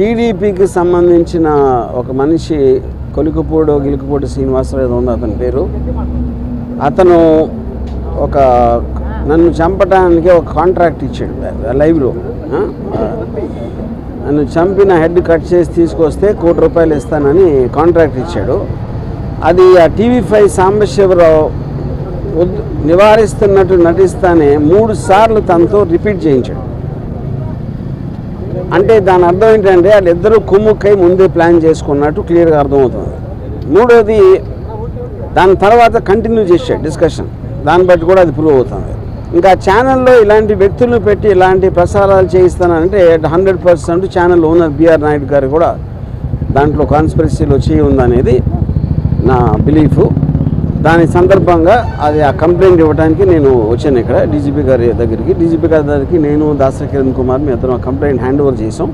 టీడీపీకి సంబంధించిన ఒక మనిషి గిలుకుపూడి శ్రీనివాసరావు ఏదో ఉంది అతని పేరు. అతను నన్ను చంపడానికి ఒక కాంట్రాక్ట్ ఇచ్చాడు లైవ్లో. నన్ను చంపిన హెడ్ కట్ చేసి తీసుకొస్తే ₹1,00,00,000 ఇస్తానని కాంట్రాక్ట్ ఇచ్చాడు. అది ఆ TV5 సాంబశివరావు నివారిస్తున్నట్టు నటిస్తానే 3 సార్లు తనతో రిపీట్ చేయించాడు. అంటే దాని అర్థం ఏంటంటే వాళ్ళిద్దరూ కుమ్ముక్కై ముందే ప్లాన్ చేసుకున్నట్టు క్లియర్గా అర్థమవుతుంది. మూడోది, దాని తర్వాత కంటిన్యూ చేశాడు డిస్కషన్. దాన్ని బట్టి కూడా అది ప్రూవ్ అవుతుంది. ఇంకా ఛానల్లో ఇలాంటి వ్యక్తులను పెట్టి ఇలాంటి ప్రసారాలు చేయిస్తానంటే 100% ఛానల్ ఓనర్ బిఆర్ నాయుడు గారు కూడా దాంట్లో కాన్స్పిరసీలో చేయి ఉందనేది నా బిలీఫ్. దాని సందర్భంగా ఆ కంప్లైంట్ ఇవ్వడానికి నేను వచ్చాను ఇక్కడ డీజీపీ గారి దగ్గరికి. డీజీపీ గారి దగ్గరికి నేను దాసరి కిరణ్ కుమార్ మీ అతను కంప్లైంట్ హ్యాండ్ ఓవర్ చేసాం.